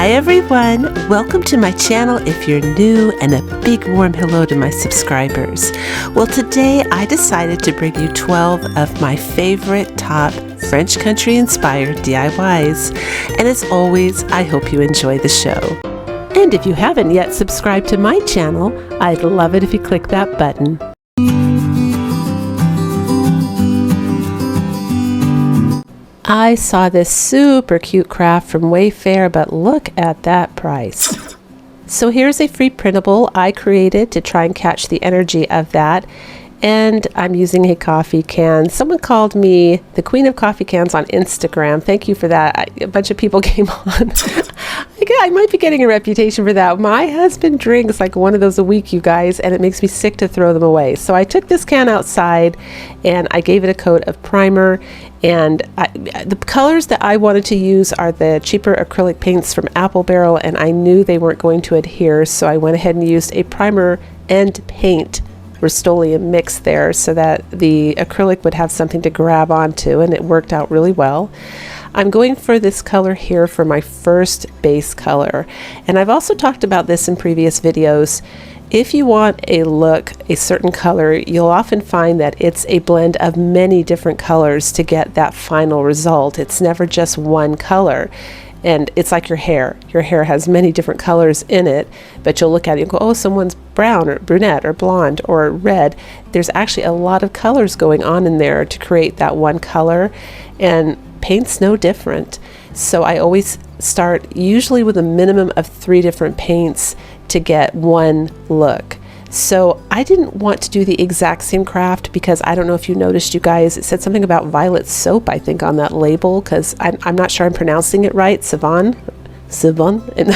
Hi everyone, welcome to my channel if you're new, and a big warm hello to my subscribers. Well, today I decided to bring you 12 of my favorite top French country inspired DIYs, and as always I hope you enjoy the show. And if you haven't yet subscribed to my channel, I'd love it if you click that button. I saw this super cute craft from Wayfair, but look at that price. So here's a free printable I created to try and catch the energy of that. And I'm using a coffee can. Someone called me the queen of coffee cans on Instagram. Thank you for that. A bunch of people came on. I might be getting a reputation for that. My husband drinks like one of those a week, you guys, and it makes me sick to throw them away. So I took this can outside and I gave it a coat of primer. And the colors that I wanted to use are the cheaper acrylic paints from Apple Barrel, and I knew they weren't going to adhere, so I went ahead and used a primer and paint Rust-Oleum mix there so that the acrylic would have something to grab onto, and it worked out really well. I'm going for this color here for my first base color, and I've also talked about this in previous videos. If you want a look, a certain color, you'll often find that it's a blend of many different colors to get that final result. It's never just one color. And it's like your hair. Your hair has many different colors in it, but you'll look at it and go, oh, someone's brown or brunette or blonde or red. There's actually a lot of colors going on in there to create that one color, and paint's no different. So I always start usually with a minimum of 3 different paints to get one look. So I didn't want to do the exact same craft because I don't know if you noticed, you guys, it said something about violet soap, I think, on that label, because I'm not sure I'm pronouncing it right, Savon, and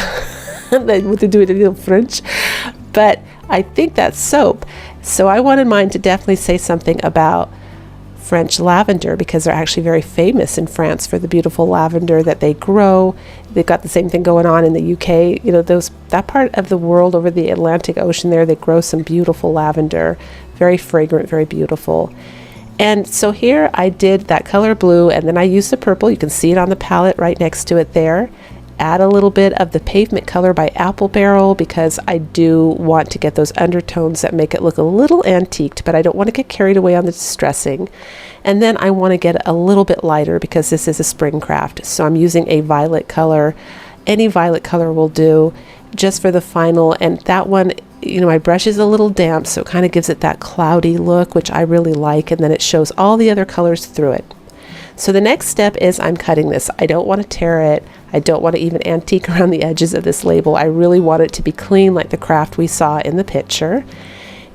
then what to do it in French, but I think that's soap. So I wanted mine to definitely say something about French lavender, because they're actually very famous in France for the beautiful lavender that they grow. They've got the same thing going on in the UK. You know, that part of the world over the Atlantic Ocean there, they grow some beautiful lavender, very fragrant, very beautiful. And so here I did that color blue, and then I used the purple. You can see it on the palette right next to it there. Add a little bit of the pavement color by Apple Barrel, because I do want to get those undertones that make it look a little antiqued, but I don't want to get carried away on the distressing. And then I want to get a little bit lighter because this is a spring craft. So I'm using a violet color. Any violet color will do just for the final. And that one, you know, my brush is a little damp, so it kind of gives it that cloudy look, which I really like. And then it shows all the other colors through it. So the next step is I'm cutting this. I don't want to tear it. I don't want to even antique around the edges of this label. I really want it to be clean like the craft we saw in the picture.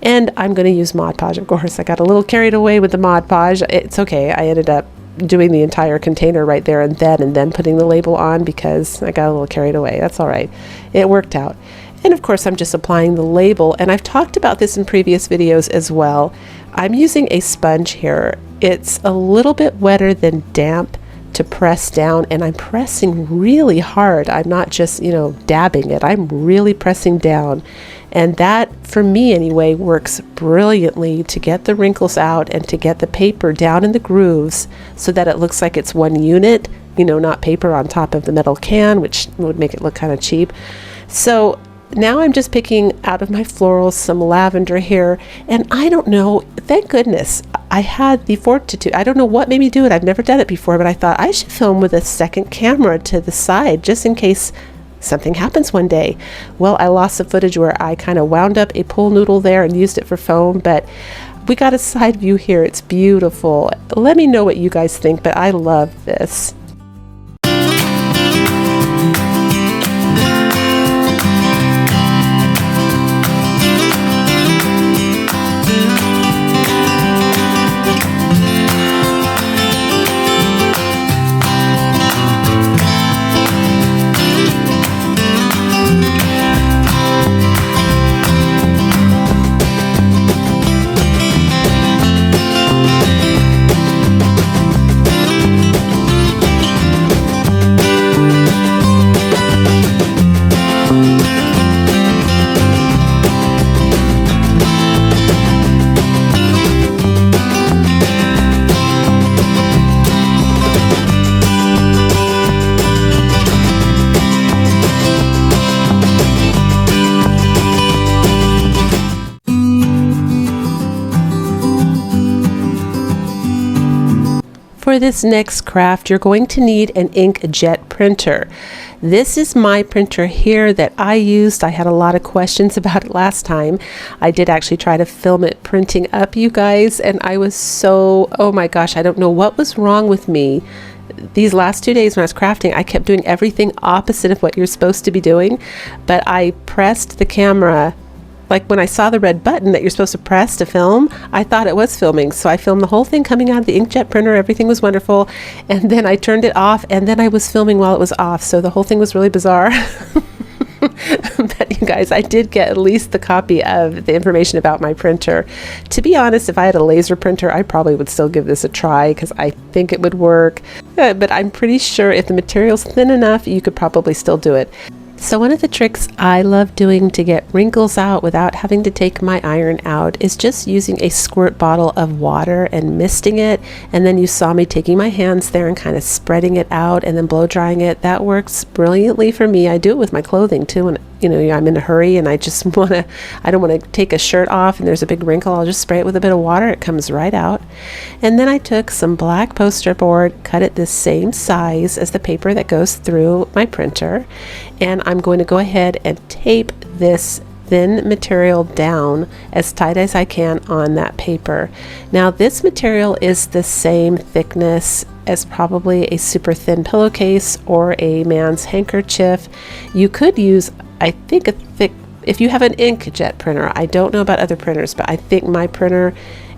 And I'm going to use Mod Podge, of course. I got a little carried away with the Mod Podge. It's okay. I ended up doing the entire container right there and then putting the label on because I got a little carried away. That's all right. It worked out. And of course, I'm just applying the label. And I've talked about this in previous videos as well. I'm using a sponge here. It's a little bit wetter than damp to press down, and I'm pressing really hard. I'm not just, you know, dabbing it. I'm really pressing down. And that, for me anyway, works brilliantly to get the wrinkles out and to get the paper down in the grooves so that it looks like it's one unit, you know, not paper on top of the metal can, which would make it look kind of cheap. So now I'm just picking out of my florals some lavender here, and I don't know, thank goodness I had the fortitude. I don't know what made me do it. I've never done it before, but I thought I should film with a second camera to the side just in case something happens one day. Well, I lost the footage where I kind of wound up a pool noodle there and used it for foam, but we got a side view here. It's beautiful. Let me know what you guys think, but I love this. for this next craft, you're going to need an inkjet printer. This is my printer here that I used. I had a lot of questions about it last time. I did actually try to film it printing up, you guys, and I was so, oh my gosh, I don't know what was wrong with me. These last 2 days when I was crafting, I kept doing everything opposite of what you're supposed to be doing, but I pressed the camera. Like when I saw the red button that you're supposed to press to film, I thought it was filming. So I filmed the whole thing coming out of the inkjet printer. Everything was wonderful. And then I turned it off, and then I was filming while it was off. So the whole thing was really bizarre. But you guys, I did get at least the copy of the information about my printer. To be honest, if I had a laser printer, I probably would still give this a try because I think it would work. But I'm pretty sure if the material's thin enough, you could probably still do it. So one of the tricks I love doing to get wrinkles out without having to take my iron out is just using a squirt bottle of water and misting it. And then you saw me taking my hands there and kind of spreading it out and then blow drying it. That works brilliantly for me. I do it with my clothing too. And you know, I'm in a hurry and I don't want to take a shirt off and there's a big wrinkle. I'll just spray it with a bit of water. It comes right out. And then I took some black poster board, cut it the same size as the paper that goes through my printer. And I'm going to go ahead and tape this thin material down as tight as I can on that paper. Now this material is the same thickness as probably a super thin pillowcase or a man's handkerchief. You could use, I think, a thick, if you have an inkjet printer. I don't know about other printers, but I think my printer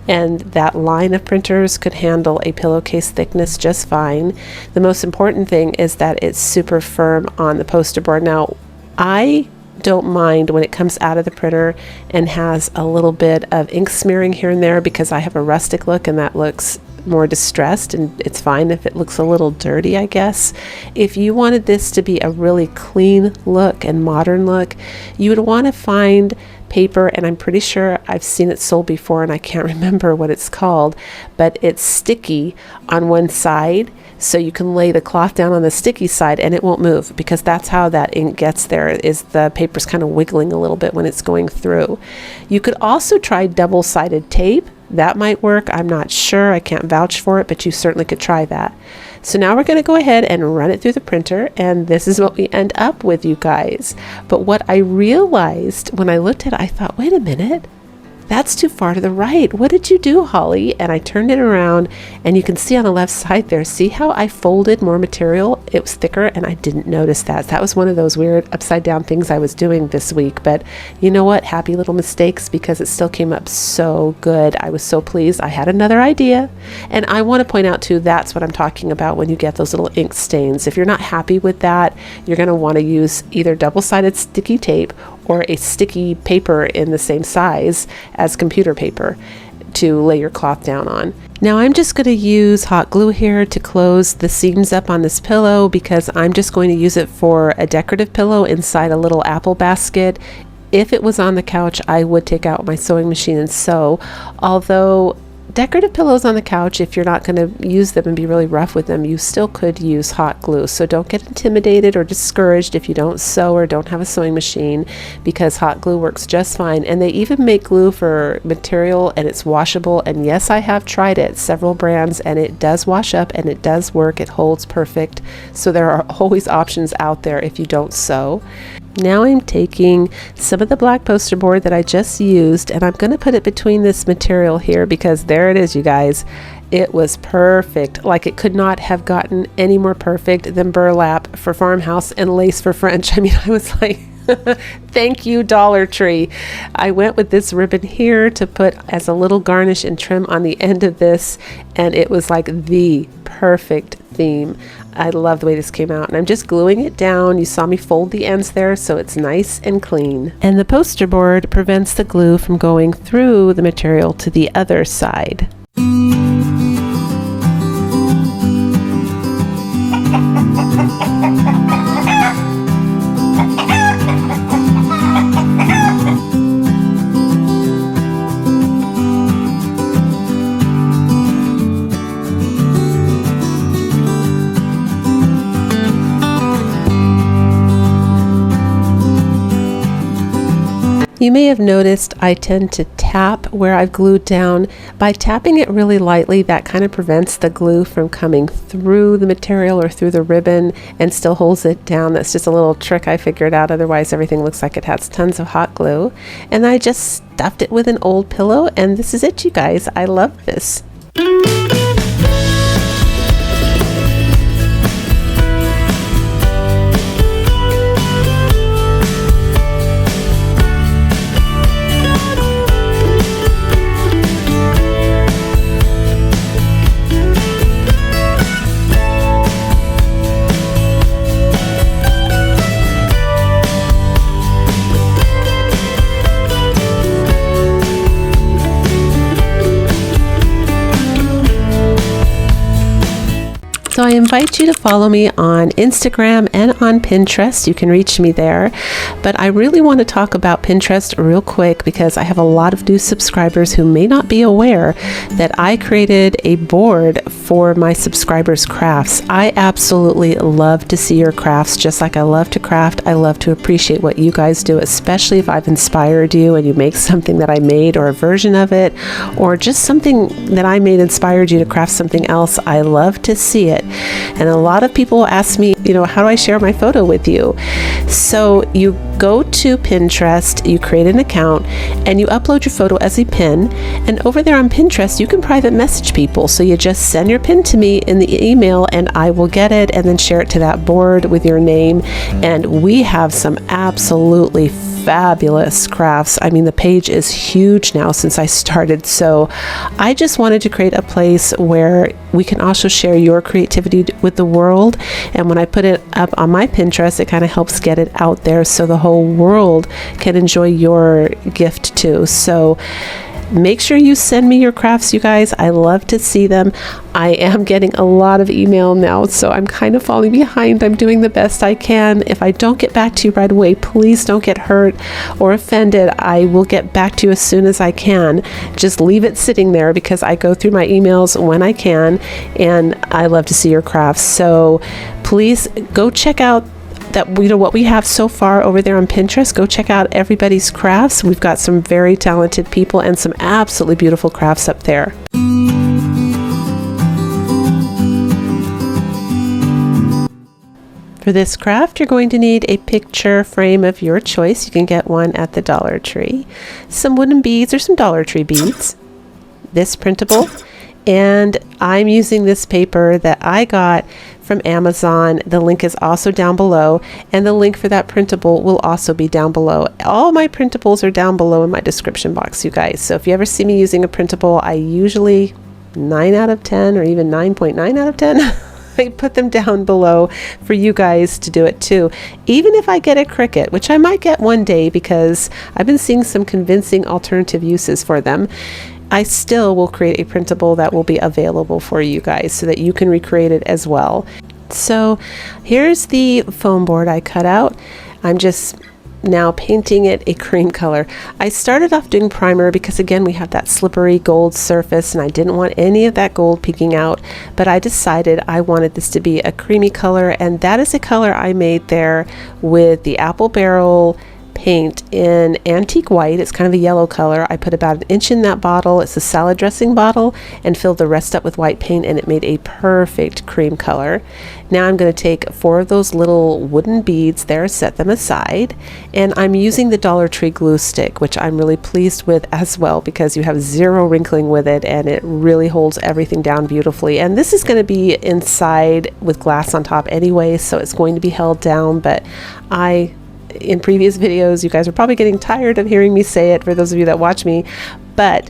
and that line of printers could handle a pillowcase thickness just fine. The most important thing is that it's super firm on the poster board. Now, I don't mind when it comes out of the printer and has a little bit of ink smearing here and there because I have a rustic look and that looks more distressed, and it's fine if it looks a little dirty, I guess. If you wanted this to be a really clean look and modern look, you would want to find paper, and I'm pretty sure I've seen it sold before and I can't remember what it's called, but it's sticky on one side, so you can lay the cloth down on the sticky side and it won't move, because that's how that ink gets there, is the paper's kind of wiggling a little bit when it's going through. You could also try double-sided tape. That might work. I'm not sure. I can't vouch for it, but you certainly could try that. So now we're going to go ahead and run it through the printer, and this is what we end up with, you guys. But what I realized when I looked at it, I thought, wait a minute, that's too far to the right. What did you do, Holly? And I turned it around, and you can see on the left side there, see how I folded more material? It was thicker, and I didn't notice that. That was one of those weird upside down things I was doing this week. But you know what? Happy little mistakes, because it still came up so good. I was so pleased. I had another idea. And I want to point out too, that's what I'm talking about when you get those little ink stains. If you're not happy with that, you're going to want to use either double-sided sticky tape or a sticky paper in the same size as computer paper to lay your cloth down on. Now I'm just going to use hot glue here to close the seams up on this pillow, because I'm just going to use it for a decorative pillow inside a little apple basket. If it was on the couch, I would take out my sewing machine and sew, although decorative pillows on the couch, if you're not going to use them and be really rough with them, you still could use hot glue. So don't get intimidated or discouraged if you don't sew or don't have a sewing machine, because hot glue works just fine. And they even make glue for material, and it's washable. And yes, I have tried it, several brands, and it does wash up and it does work. It holds perfect. So there are always options out there if you don't sew. Now I'm taking some of the black poster board that I just used, and I'm going to put it between this material here, because there it is, you guys. It was perfect. Like, it could not have gotten any more perfect than burlap for Farmhouse and lace for French. I mean, I was like, thank you, Dollar Tree. I went with this ribbon here to put as a little garnish and trim on the end of this, and it was like the perfect theme. I love the way this came out, and I'm just gluing it down. You saw me fold the ends there, so it's nice and clean. And the poster board prevents the glue from going through the material to the other side. You may have noticed I tend to tap where I've glued down. By tapping it really lightly, that kind of prevents the glue from coming through the material or through the ribbon and still holds it down. That's just a little trick I figured out. Otherwise, everything looks like it has tons of hot glue. And I just stuffed it with an old pillow, and this is it, you guys. I love this. So I invite you to follow me on Instagram and on Pinterest. You can reach me there. But I really want to talk about Pinterest real quick because I have a lot of new subscribers who may not be aware that I created a board for my subscribers' crafts. I absolutely love to see your crafts just like I love to craft. I love to appreciate what you guys do, especially if I've inspired you and you make something that I made or a version of it, or just something that I made inspired you to craft something else. I love to see it. And a lot of people ask me, how do I share my photo with you? So you go to Pinterest, you create an account, and you upload your photo as a pin. And over there on Pinterest, you can private message people. So you just send your pin to me in the email and I will get it and then share it to that board with your name. And we have some absolutely fabulous crafts. I mean, the page is huge now since I started. So I just wanted to create a place where we can also share your creativity with the world. And when I put it up on my Pinterest, it kind of helps get it out there so the whole world can enjoy your gift too. So make sure you send me your crafts, you guys. I love to see them. I am getting a lot of email now, so I'm kind of falling behind. I'm doing the best I can. If I don't get back to you right away, please don't get hurt or offended. I will get back to you as soon as I can. Just leave it sitting there because I go through my emails when I can, and I love to see your crafts. So please go check out what we have so far over there on Pinterest. Go check out everybody's crafts. We've got some very talented people and some absolutely beautiful crafts up there. For this craft, you're going to need a picture frame of your choice. You can get one at the Dollar Tree. Some wooden beads or some Dollar Tree beads. This printable. And I'm using this paper that I got from Amazon. The link is also down below, and the link for that printable will also be down below. All my printables are down below in my description box, you guys. So if you ever see me using a printable, I usually 9 out of 10 or even 9.9 out of 10 I put them down below for you guys to do it too. Even if I get a Cricut, which I might get one day because I've been seeing some convincing alternative uses for them, I still will create a printable that will be available for you guys so that you can recreate it as well. So here's the foam board I cut out. I'm just now painting it a cream color. I started off doing primer because again we have that slippery gold surface and I didn't want any of that gold peeking out, but I decided I wanted this to be a creamy color, and that is a color I made there with the apple barrel paint in antique white. It's kind of a yellow color. I put about 1 inch in that bottle. It's a salad dressing bottle, and filled the rest up with white paint, and it made a perfect cream color. Now I'm going to take 4 of those little wooden beads there, set them aside, and I'm using the Dollar Tree glue stick, which I'm really pleased with as well because you have zero wrinkling with it and it really holds everything down beautifully. And this is going to be inside with glass on top anyway, so it's going to be held down, but in previous videos, you guys are probably getting tired of hearing me say it, for those of you that watch me, but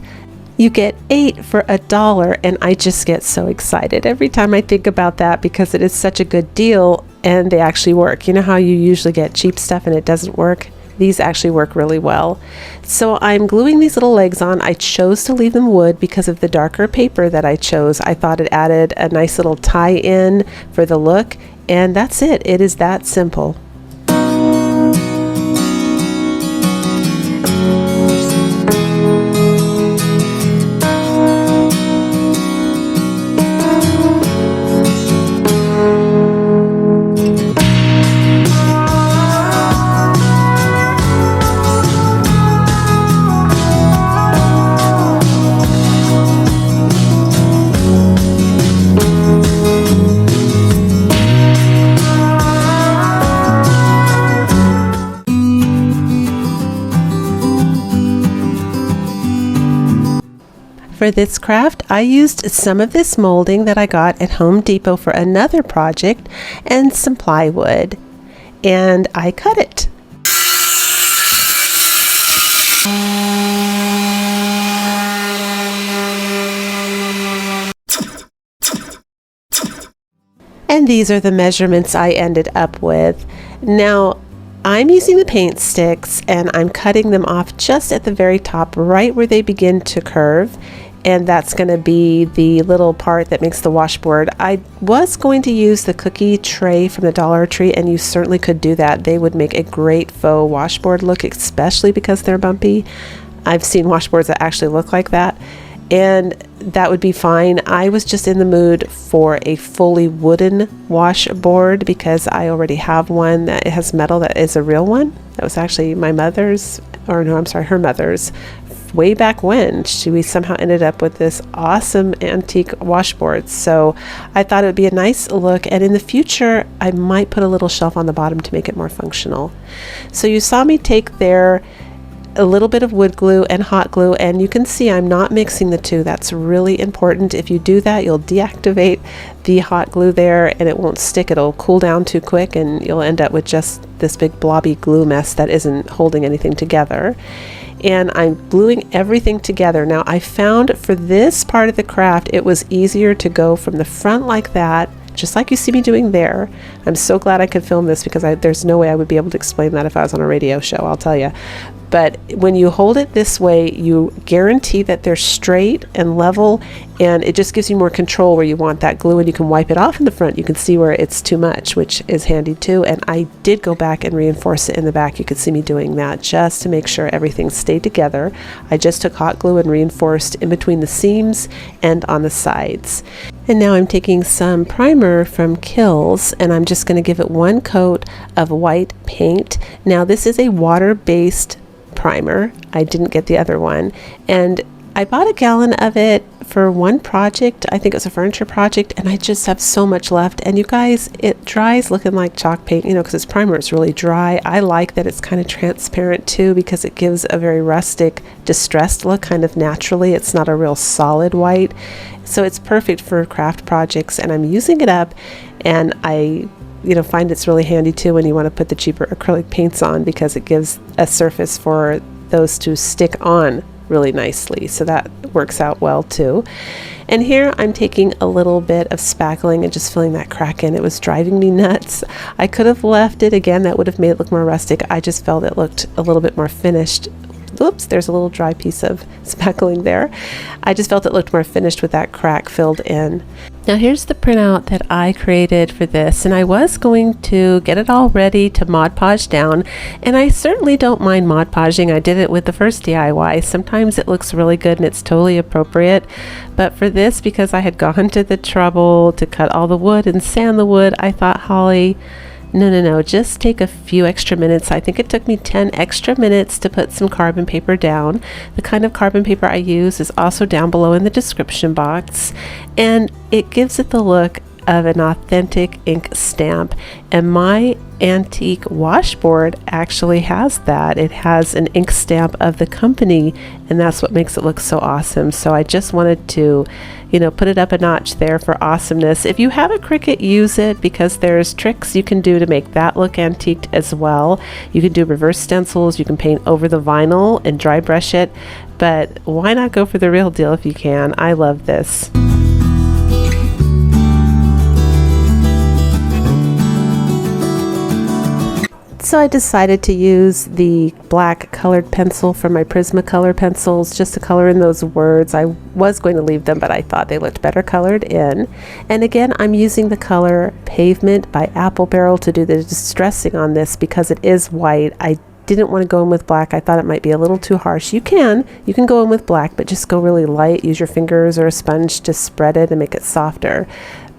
you get 8 for $1, and I just get so excited every time I think about that because it is such a good deal and they actually work. You know how you usually get cheap stuff and it doesn't work? These actually work really well. So I'm gluing these little legs on. I chose to leave them wood because of the darker paper that I chose. I thought it added a nice little tie-in for the look, and that's it. It is that simple. For this craft, I used some of this molding that I got at Home Depot for another project and some plywood, and I cut it. And these are the measurements I ended up with. Now, I'm using the paint sticks and I'm cutting them off just at the very top, right where they begin to curve. And that's going to be the little part that makes the washboard. I was going to use the cookie tray from the Dollar Tree, and you certainly could do that. They would make a great faux washboard look, especially because they're bumpy. I've seen washboards that actually look like that, and that would be fine. I was just in the mood for a fully wooden washboard because I already have one that has metal that is a real one. That was actually my mother's, or no, I'm sorry, her mother's, way back when. We somehow ended up with this awesome antique washboard. So I thought it would be a nice look, and in the future I might put a little shelf on the bottom to make it more functional. So you saw me take there a little bit of wood glue and hot glue, and you can see I'm not mixing the two. That's really important. If you do that, you'll deactivate the hot glue there and it won't stick. It'll cool down too quick and you'll end up with just this big blobby glue mess that isn't holding anything together. And I'm gluing everything together. Now, I found for this part of the craft it was easier to go from the front like that, just like you see me doing there. I'm so glad I could film this because there's no way I would be able to explain that if I was on a radio show, I'll tell you. But when you hold it this way, you guarantee that they're straight and level, and it just gives you more control where you want that glue, and you can wipe it off in the front. You can see where it's too much, which is handy too. And I did go back and reinforce it in the back. You could see me doing that just to make sure everything stayed together. I just took hot glue and reinforced in between the seams and on the sides. And now I'm taking some primer from Kills, and I'm just going to give it one coat of white paint. Now this is a water-based primer. I didn't get the other one, and I bought a gallon of it for one project. I think it was a furniture project, and I just have so much left. And you guys, it dries looking like chalk paint, you know, because its primer is really dry. I like that it's kind of transparent too, because it gives a very rustic, distressed look kind of naturally. It's not a real solid white, so it's perfect for craft projects. And I'm using it up, and I find it's really handy too when you want to put the cheaper acrylic paints on, because it gives a surface for those to stick on really nicely. So that works out well too. And here I'm taking a little bit of spackling and just filling that crack in. It was driving me nuts. I could have left it again. That would have made it look more rustic. I just felt it looked a little bit more finished. Oops, there's a little dry piece of spackling there. I just felt it looked more finished with that crack filled in. Now here's the printout that I created for this, and I was going to get it all ready to Mod Podge down, and I certainly don't mind Mod Podging. I did it with the first DIY. Sometimes it looks really good and it's totally appropriate, but for this, because I had gone to the trouble to cut all the wood and sand the wood, I thought, Holly, no, just take a few extra minutes. I think it took me 10 extra minutes to put some carbon paper down. The kind of carbon paper I use is also down below in the description box, and it gives it the look of an authentic ink stamp, and my antique washboard actually has that. It has an ink stamp of the company, and that's what makes it look so awesome. So I just wanted to put it up a notch there for awesomeness. If you have a Cricut, use it, because there's tricks you can do to make that look antiqued as well. You can do reverse stencils, you can paint over the vinyl and dry brush it, but why not go for the real deal if you can? I love this. So I decided to use the black colored pencil from my Prismacolor pencils just to color in those words. I was going to leave them, but I thought they looked better colored in. And again, I'm using the color Pavement by Apple Barrel to do the distressing on this because it is white. I didn't want to go in with black. I thought it might be a little too harsh. You can go in with black, but just go really light. Use your fingers or a sponge to spread it and make it softer.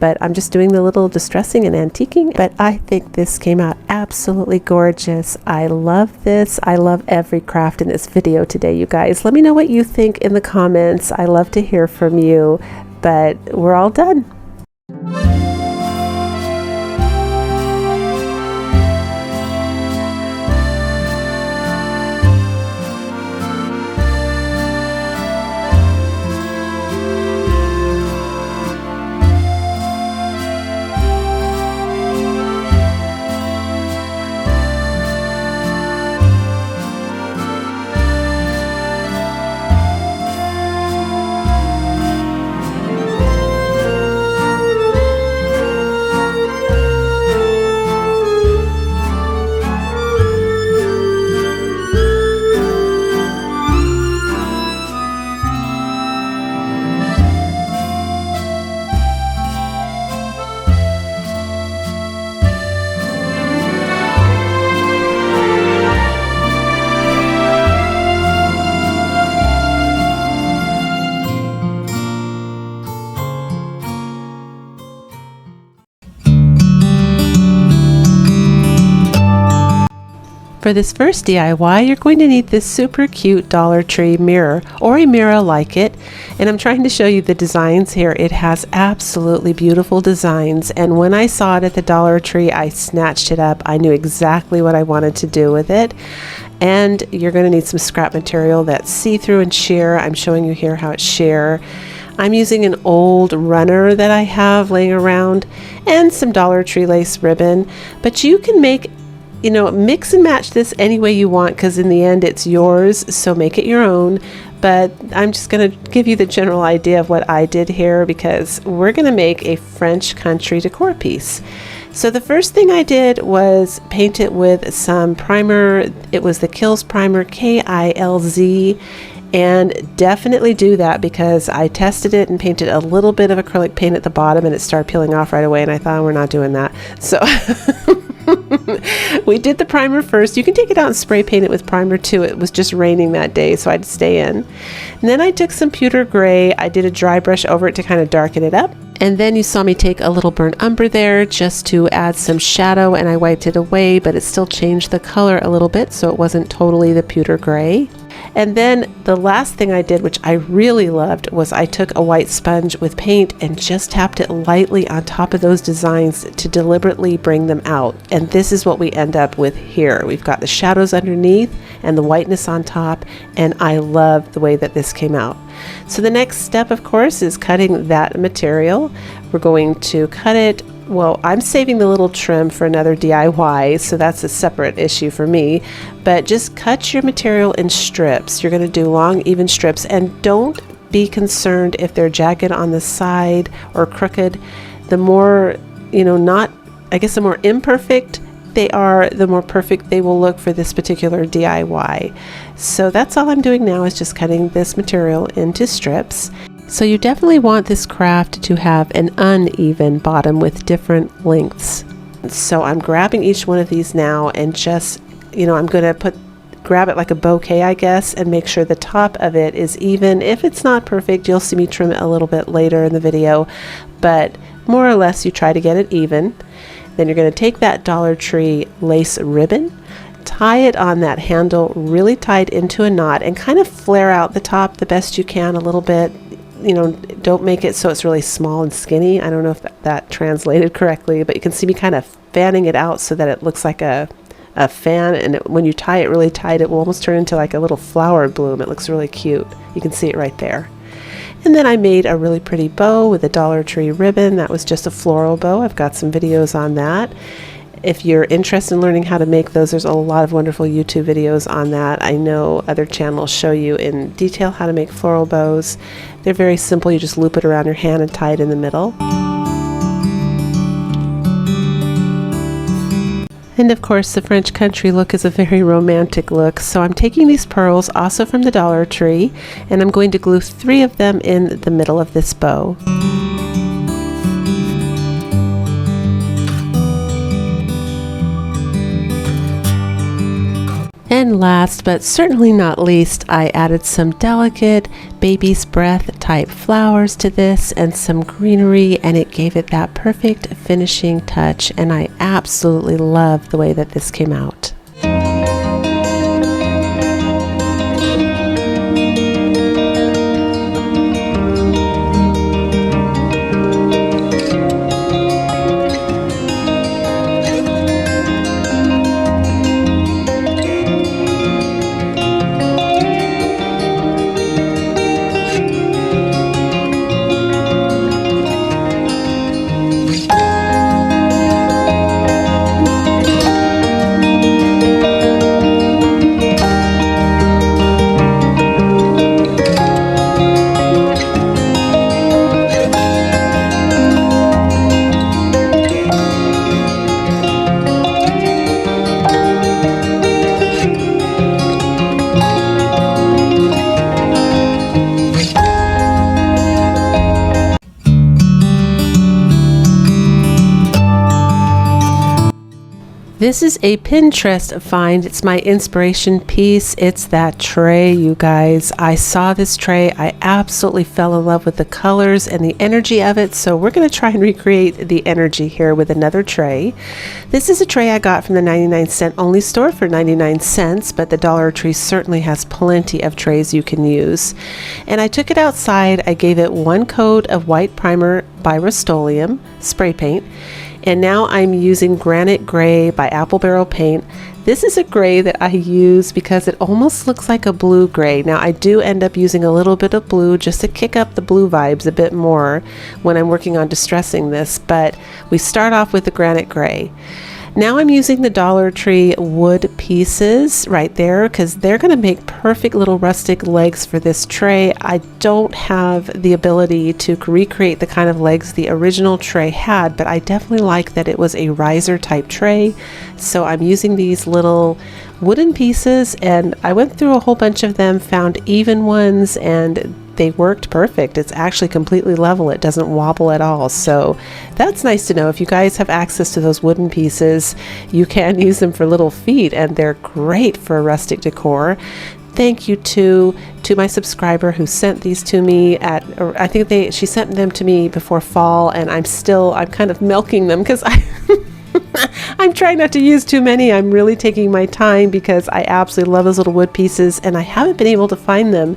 But I'm just doing the little distressing and antiquing. But I think this came out absolutely gorgeous. I love this. I love every craft in this video today, you guys. Let me know what you think in the comments. I love to hear from you. But we're all done. For this first DIY, you're going to need this super cute Dollar Tree mirror or a mirror like it. And I'm trying to show you the designs here. It has absolutely beautiful designs. And when I saw it at the Dollar Tree, I snatched it up. I knew exactly what I wanted to do with it. And you're going to need some scrap material that's see-through and sheer. I'm showing you here how it's sheer. I'm using an old runner that I have laying around and some Dollar Tree lace ribbon. But you can make, mix and match this any way you want, because in the end it's yours, so make it your own. But I'm just going to give you the general idea of what I did here, because we're going to make a French country decor piece. So the first thing I did was paint it with some primer. It was the Kilz primer, K-I-L-Z. And definitely do that, because I tested it and painted a little bit of acrylic paint at the bottom and it started peeling off right away, and I thought, we're not doing that. So we did the primer first. You can take it out and spray paint it with primer too. It was just raining that day, so I'd stay in. And then I took some pewter gray. I did a dry brush over it to kind of darken it up. And then you saw me take a little burnt umber there just to add some shadow, and I wiped it away, but it still changed the color a little bit, so it wasn't totally the pewter gray. And then the last thing I did, which I really loved, was I took a white sponge with paint and just tapped it lightly on top of those designs to deliberately bring them out. And this is what we end up with here. We've got the shadows underneath and the whiteness on top, and I love the way that this came out. So the next step, of course, is cutting that material. We're going to cut it. Well, I'm saving the little trim for another DIY, so that's a separate issue for me. But just cut your material in strips. You're going to do long, even strips, and don't be concerned if they're jagged on the side or crooked. The more, the more imperfect they are, the more perfect they will look for this particular DIY. So that's all I'm doing now, is just cutting this material into strips. So you definitely want this craft to have an uneven bottom with different lengths. So I'm grabbing each one of these now and just, I'm going to grab it like a bouquet, I guess, and make sure the top of it is even. If it's not perfect, you'll see me trim it a little bit later in the video, but more or less you try to get it even. Then you're going to take that Dollar Tree lace ribbon, tie it on that handle really tight into a knot, and kind of flare out the top the best you can a little bit. Don't make it so it's really small and skinny. I don't know if that translated correctly, but you can see me kind of fanning it out so that it looks like a fan, and when you tie it really tight, it will almost turn into like a little flower bloom. It looks really cute. You can see it right there. And then I made a really pretty bow with a Dollar Tree ribbon. That was just a floral bow. I've got some videos on that. If you're interested in learning how to make those, there's a lot of wonderful YouTube videos on that. I know other channels show you in detail how to make floral bows. They're very simple. You just loop it around your hand and tie it in the middle. And of course, the French country look is a very romantic look. So I'm taking these pearls, also from the Dollar Tree, and I'm going to glue 3 of them in the middle of this bow. And last but certainly not least, I added some delicate baby's breath type flowers to this and some greenery, and it gave it that perfect finishing touch, and I absolutely love the way that this came out. This is a Pinterest find. It's my inspiration piece. It's that tray, you guys. I saw this tray. I absolutely fell in love with the colors and the energy of it. So we're going to try and recreate the energy here with another tray. This is a tray I got from the 99-cent only store for 99 cents, but the Dollar Tree certainly has plenty of trays you can use. And I took it outside. I gave it one coat of white primer by Rust-Oleum spray paint. And now I'm using Granite Gray by Apple Barrel Paint. This is a gray that I use because it almost looks like a blue gray. Now I do end up using a little bit of blue just to kick up the blue vibes a bit more when I'm working on distressing this, but we start off with the Granite Gray. Now I'm using the Dollar Tree wood pieces right there because they're going to make perfect little rustic legs for this tray. I don't have the ability to recreate the kind of legs the original tray had, but I definitely like that it was a riser type tray. So I'm using these little wooden pieces, and I went through a whole bunch of them, found even ones, and they worked perfect. It's actually completely level. It doesn't wobble at all. So that's nice to know. If you guys have access to those wooden pieces, you can use them for little feet, and they're great for rustic decor. Thank you to my subscriber who sent these to me I think she sent them to me before fall, and I'm kind of milking them because I'm trying not to use too many. I'm really taking my time because I absolutely love those little wood pieces, and I haven't been able to find them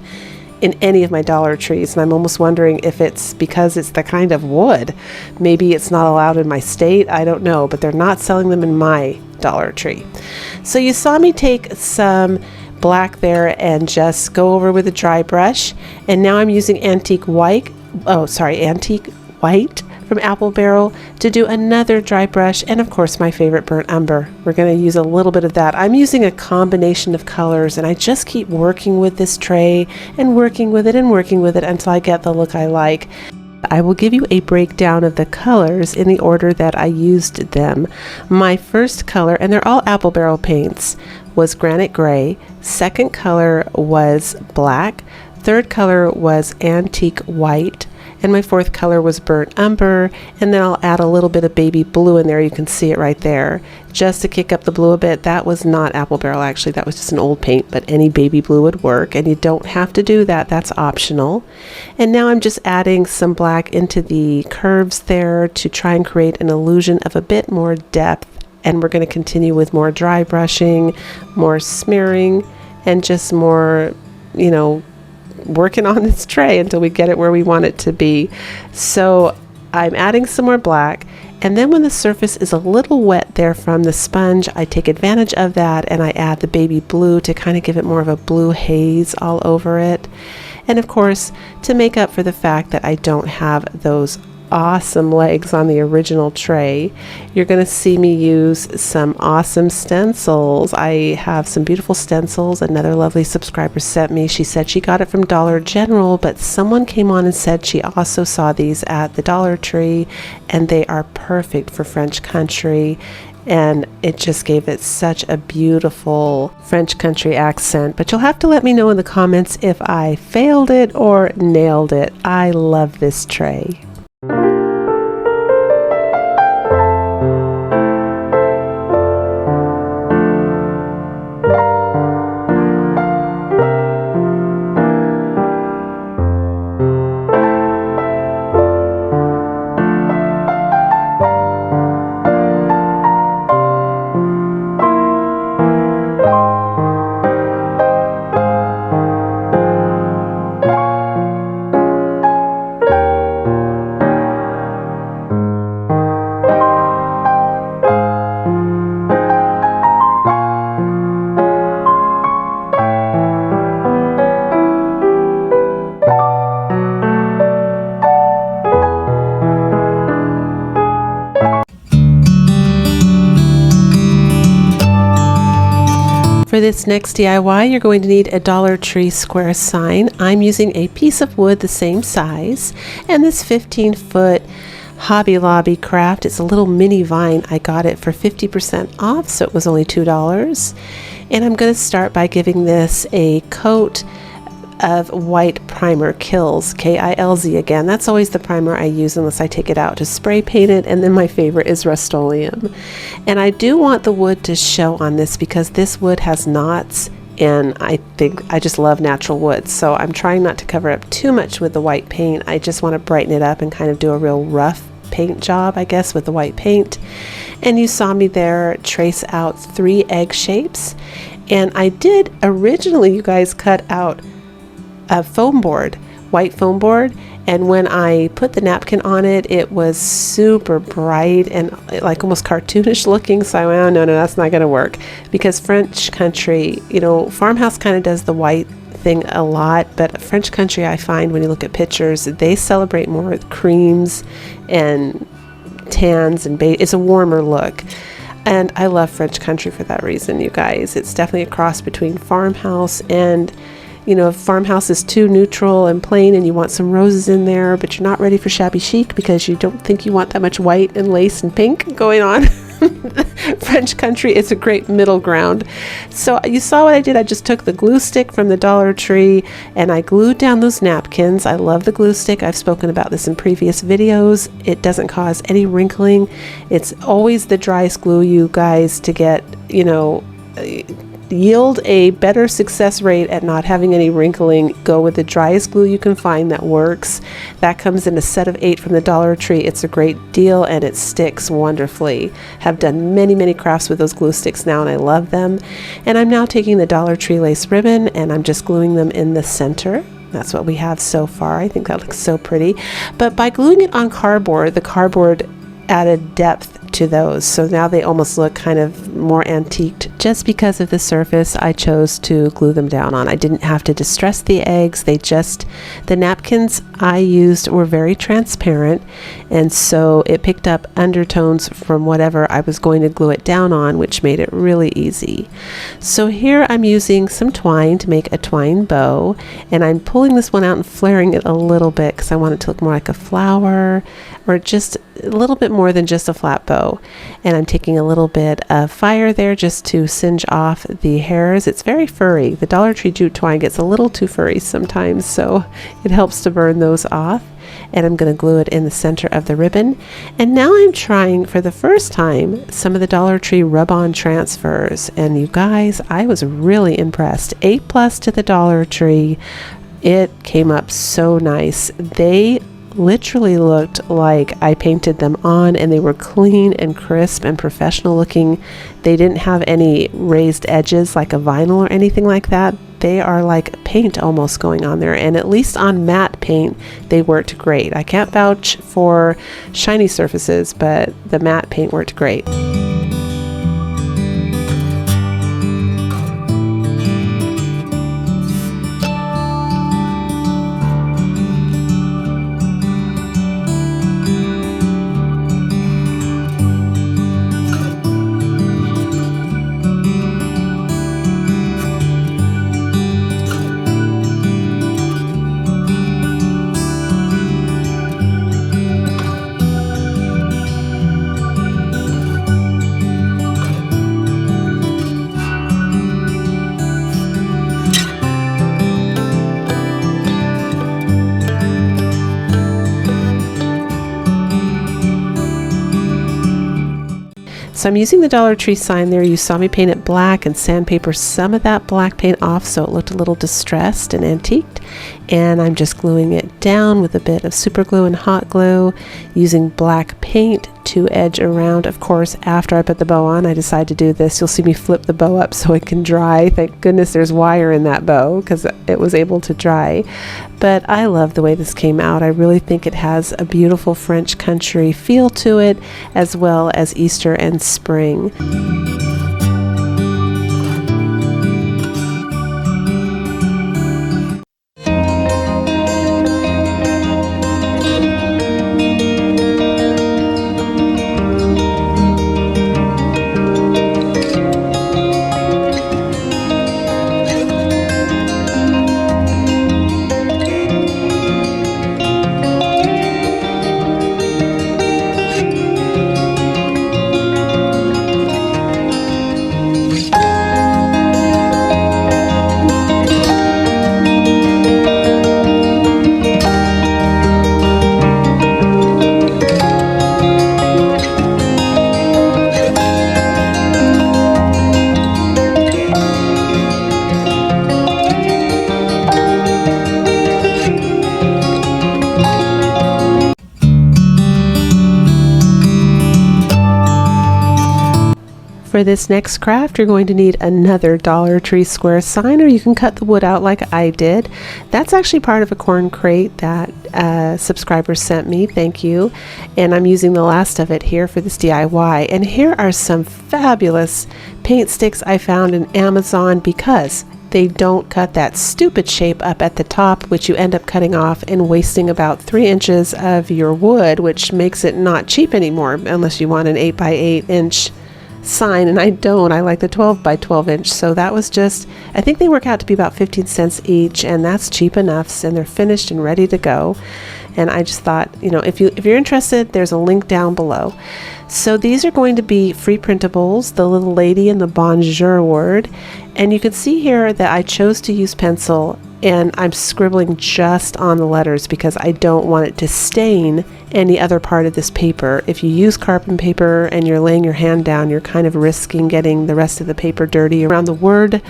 in any of my Dollar Trees, and I'm almost wondering if it's because it's the kind of wood. Maybe it's not allowed in my state. I don't know, but they're not selling them in my Dollar Tree. So you saw me take some black there and just go over with a dry brush, and now I'm using antique white from Apple Barrel to do another dry brush, and of course my favorite burnt umber. We're going to use a little bit of that. I'm using a combination of colors, and I just keep working with this tray and working with it until I get the look I like. I will give you a breakdown of the colors in the order that I used them. My first color, and they're all Apple Barrel paints, was Granite Gray. Second color was black. Third color was antique white. And my fourth color was burnt umber, and then I'll add a little bit of baby blue in there. You can see it right there, just to kick up the blue a bit. That was not Apple Barrel, actually. That was just an old paint, but any baby blue would work, and you don't have to do that. That's optional. And now I'm just adding some black into the curves there to try and create an illusion of a bit more depth. And we're going to continue with more dry brushing, more smearing, and just more, working on this tray until we get it where we want it to be. So I'm adding some more black, and then when the surface is a little wet there from the sponge, I take advantage of that and I add the baby blue to kind of give it more of a blue haze all over it. And of course, to make up for the fact that I don't have those awesome legs on the original tray, you're going to see me use some awesome stencils. I have some beautiful stencils another lovely subscriber sent me. She said she got it from Dollar General, but someone came on and said she also saw these at the Dollar Tree, and they are perfect for French country. And it just gave it such a beautiful French country accent. But you'll have to let me know in the comments if I failed it or nailed it. I love this tray. For this next DIY, you're going to need a Dollar Tree square sign. I'm using a piece of wood the same size, and this 15-foot Hobby Lobby craft. It's a little mini vine. I got it for 50% off, so it was only $2. And I'm going to start by giving this a coat of white primer, Kilz, K-I-L-Z again. That's always the primer I use unless I take it out to spray paint it. And then my favorite is Rust-Oleum. And I do want the wood to show on this because this wood has knots, and I think I just love natural wood. So I'm trying not to cover up too much with the white paint. I just want to brighten it up and kind of do a real rough paint job, I guess, with the white paint. And you saw me there trace out 3 egg shapes. And I did originally, you guys, cut out a foam board, white foam board, and when I put the napkin on it, it was super bright and like almost cartoonish looking. So I went, oh, no, that's not going to work, because French country, you know, Farmhouse kind of does the white thing a lot, but French country, I find when you look at pictures, they celebrate more with creams and tans and it's a warmer look. And I love French country for that reason, you guys. It's definitely a cross between Farmhouse and, you know, if Farmhouse is too neutral and plain and you want some roses in there, but you're not ready for shabby chic because you don't think you want that much white and lace and pink going on. French country is a great middle ground. So you saw what I did. I just took the glue stick from the Dollar Tree and I glued down those napkins. I love the glue stick. I've spoken about this in previous videos. It doesn't cause any wrinkling. It's always the driest glue, you guys, to get, you know, yield a better success rate at not having any wrinkling. Go with the driest glue you can find that works. That comes in a set of 8 from the Dollar Tree. It's a great deal and it sticks wonderfully. Have done many crafts with those glue sticks now and I love them. And I'm now taking the Dollar Tree lace ribbon and I'm just gluing them in the center. That's what we have so far. I think that looks so pretty. But by gluing it on cardboard, the cardboard added depth to those, so now they almost look kind of more antiqued. Just because of the surface I chose to glue them down on, I didn't have to distress the eggs. The napkins I used were very transparent, and so it picked up undertones from whatever I was going to glue it down on, which made it really easy. So here I'm using some twine to make a twine bow, and I'm pulling this one out and flaring it a little bit because I want it to look more like a flower, or just a little bit more than just a flat bow. And I'm taking a little bit of fire there just to singe off the hairs. It's very furry. The Dollar Tree jute twine gets a little too furry sometimes, so it helps to burn those off. And I'm going to glue it in the center of the ribbon. And now I'm trying for the first time some of the Dollar Tree rub-on transfers. And you guys, I was really impressed. 8+ to the Dollar Tree. It came up so nice. They literally looked like I painted them on, and they were clean and crisp and professional looking. They didn't have any raised edges like a vinyl or anything like that. They are like paint almost going on there, and at least on matte paint they worked great. I can't vouch for shiny surfaces, but the matte paint worked great. So I'm using the Dollar Tree sign there. You saw me paint it black and sandpaper some of that black paint off so it looked a little distressed and antiqued. And I'm just gluing it down with a bit of super glue and hot glue, using black paint to edge around. Of course, after I put the bow on, I decided to do this. You'll see me flip the bow up so it can dry. Thank goodness there's wire in that bow because it was able to dry. But I love the way this came out. I really think it has a beautiful French country feel to it, as well as Easter and spring. For this next craft, you're going to need another Dollar Tree square sign, or you can cut the wood out like I did. That's actually part of a corn crate that a subscriber sent me. Thank you. And I'm using the last of it here for this DIY. And here are some fabulous paint sticks I found in Amazon because they don't cut that stupid shape up at the top, which you end up cutting off and wasting about 3 inches of your wood, which makes it not cheap anymore unless you want an 8 by 8 inch sign, and I don't. I like the 12 by 12 inch. So that was just, I think they work out to be about 15 cents each, and that's cheap enough, and they're finished and ready to go. And I just thought, you know, if you're interested, there's a link down below. So these are going to be free printables, the little lady and the Bonjour word. And you can see here that I chose to use pencil, and I'm scribbling just on the letters because I don't want it to stain any other part of this paper. If you use carbon paper and you're laying your hand down, you're kind of risking getting the rest of the paper dirty around the word.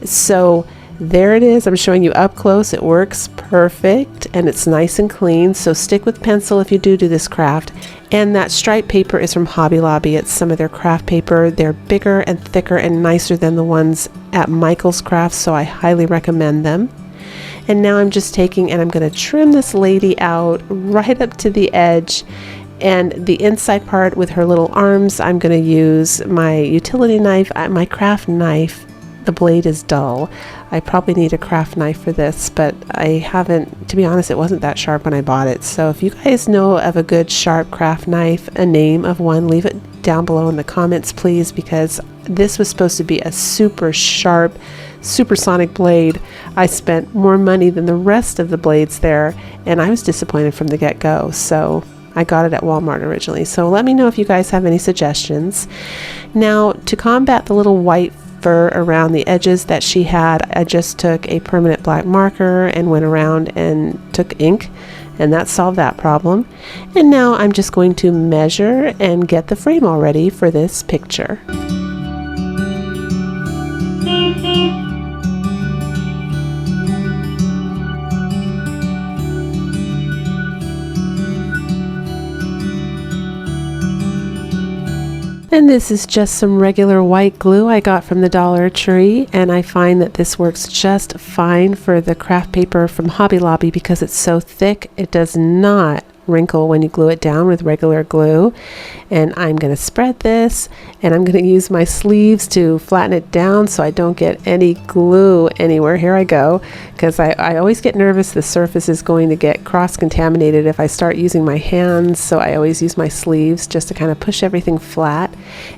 So there it is. I'm showing you up close. It works perfect and it's nice and clean. So stick with pencil if you do this craft. And that striped paper is from Hobby Lobby. It's some of their craft paper. They're bigger and thicker and nicer than the ones at Michael's Crafts, so I highly recommend them. And now I'm just taking and I'm going to trim this lady out right up to the edge. And the inside part with her little arms, I'm going to use my utility knife, my craft knife. The blade is dull. I probably need a craft knife for this, but I haven't, to be honest, it wasn't that sharp when I bought it. So if you guys know of a good sharp craft knife, a name of one, leave it down below in the comments, please, because this was supposed to be a super sharp, supersonic blade. I spent more money than the rest of the blades there, and I was disappointed from the get-go. So I got it at Walmart originally. So let me know if you guys have any suggestions. Now, to combat the little white fur around the edges that she had, I just took a permanent black marker and went around and took ink, and that solved that problem. And now I'm just going to measure and get the frame all ready for this picture. And this is just some regular white glue I got from the Dollar Tree, and I find that this works just fine for the craft paper from Hobby Lobby because it's so thick. It does not wrinkle when you glue it down with regular glue. And I'm going to spread this, and I'm going to use my sleeves to flatten it down so I don't get any glue anywhere. Here I go, because I always get nervous the surface is going to get cross-contaminated if I start using my hands, so I always use my sleeves just to kind of push everything flat.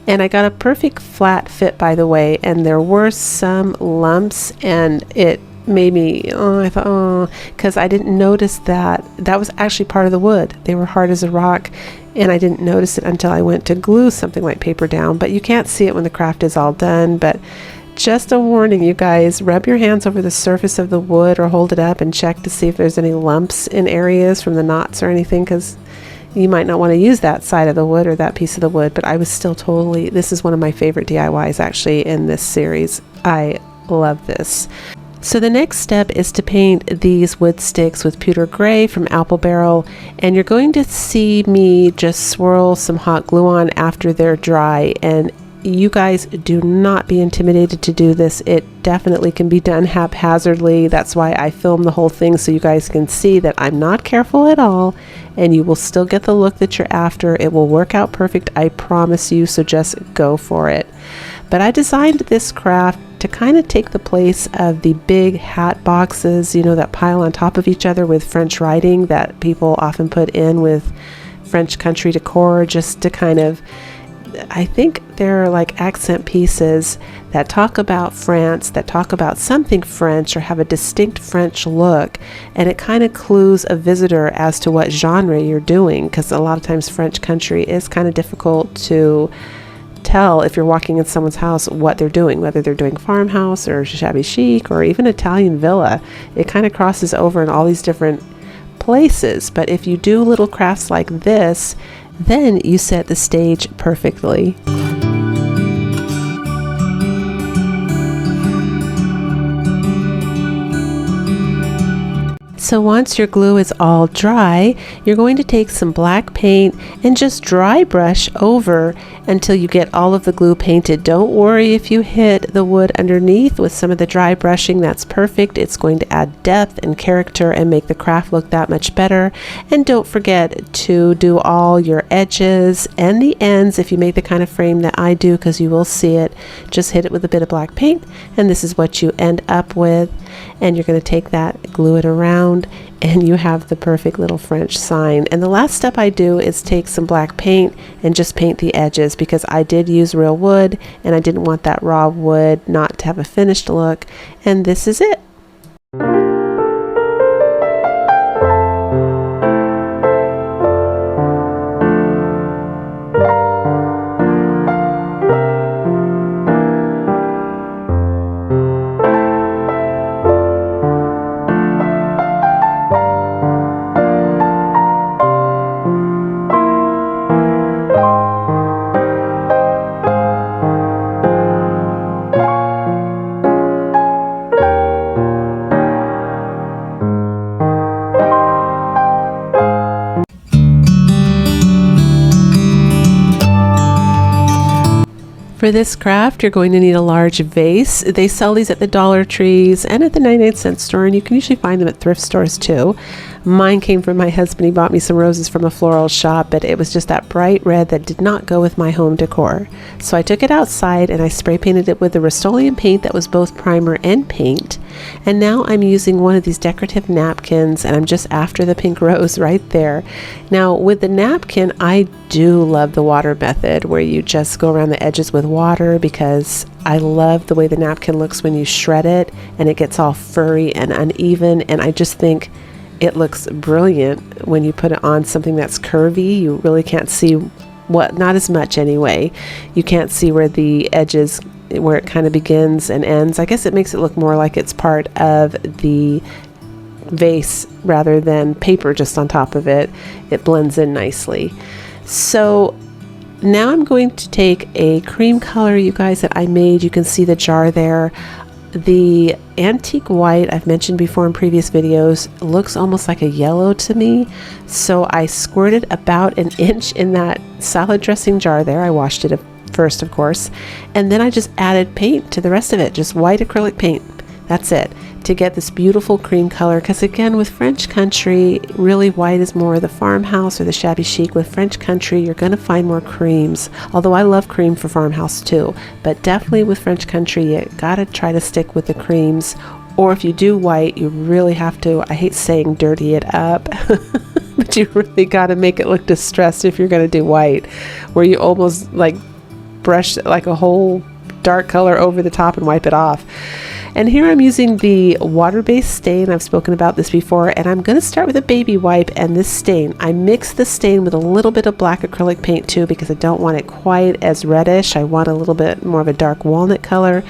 And I got a perfect flat fit, by the way, and there were some lumps, and it made me, I thought, because I didn't notice that was actually part of the wood. They were hard as a rock, and I didn't notice it until I went to glue something like paper down. But you can't see it when the craft is all done. But just a warning, you guys, rub your hands over the surface of the wood or hold it up and check to see if there's any lumps in areas from the knots or anything, because you might not want to use that side of the wood or that piece of the wood. But I was still totally, this is one of my favorite DIYs actually in this series. I love this. So the next step is to paint these wood sticks with pewter gray from Apple Barrel, and you're going to see me just swirl some hot glue on after they're dry. And you guys do not be intimidated to do this. It definitely can be done haphazardly. That's why I filmed the whole thing, so you guys can see that I'm not careful at all, and you will still get the look that you're after. It will work out perfect, I promise you, so just go for it. But I designed this craft to kind of take the place of the big hat boxes, you know, that pile on top of each other with French writing that people often put in with French country decor, just to kind of, I think they're like accent pieces that talk about France, that talk about something French or have a distinct French look, and it kind of clues a visitor as to what genre you're doing, because a lot of times French country is kind of difficult to tell if you're walking in someone's house what they're doing, whether they're doing farmhouse or shabby chic or even Italian villa. It kind of crosses over in all these different places. But if you do little crafts like this, then you set the stage perfectly. So once your glue is all dry, you're going to take some black paint and just dry brush over until you get all of the glue painted. Don't worry if you hit the wood underneath with some of the dry brushing. That's perfect. It's going to add depth and character and make the craft look that much better. And don't forget to do all your edges and the ends if you make the kind of frame that I do, because you will see it. Just hit it with a bit of black paint and this is what you end up with. And you're going to take that, glue it around, and you have the perfect little French sign. And the last step I do is take some black paint and just paint the edges, because I did use real wood and I didn't want that raw wood not to have a finished look. And this is it. For this craft, you're going to need a large vase. They sell these at the Dollar Trees and at the 99-cent store, and you can usually find them at thrift stores too. Mine came from my husband. He bought me some roses from a floral shop, but it was just that bright red that did not go with my home decor. So I took it outside and I spray painted it with the Rust-Oleum paint that was both primer and paint. And now I'm using one of these decorative napkins, and I'm just after the pink rose right there. Now with the napkin, I do love the water method where you just go around the edges with water, because I love the way the napkin looks when you shred it and it gets all furry and uneven, and I just think it looks brilliant when you put it on something that's curvy. You really can't see not as much anyway. You can't see where the edges, where it kind of begins and ends. I guess it makes it look more like it's part of the vase rather than paper just on top of it. It blends in nicely. So now I'm going to take a cream color, you guys, that I made. You can see the jar there. The antique white I've mentioned before in previous videos looks almost like a yellow to me. So I squirted about an inch in that salad dressing jar there. I washed it first, of course. And then I just added paint to the rest of it, just white acrylic paint. That's it, to get this beautiful cream color. Because again, with French country, really white is more the farmhouse or the shabby chic. With French country, you're going to find more creams. Although I love cream for farmhouse too. But definitely with French country, you got to try to stick with the creams. Or if you do white, you really have to, I hate saying dirty it up, but you really got to make it look distressed if you're going to do white. Where you almost like brush like a whole dark color over the top and wipe it off. And here I'm using the water-based stain. I've spoken about this before, and I'm going to start with a baby wipe and this stain. I mix the stain with a little bit of black acrylic paint too, because I don't want it quite as reddish. I want a little bit more of a dark walnut color.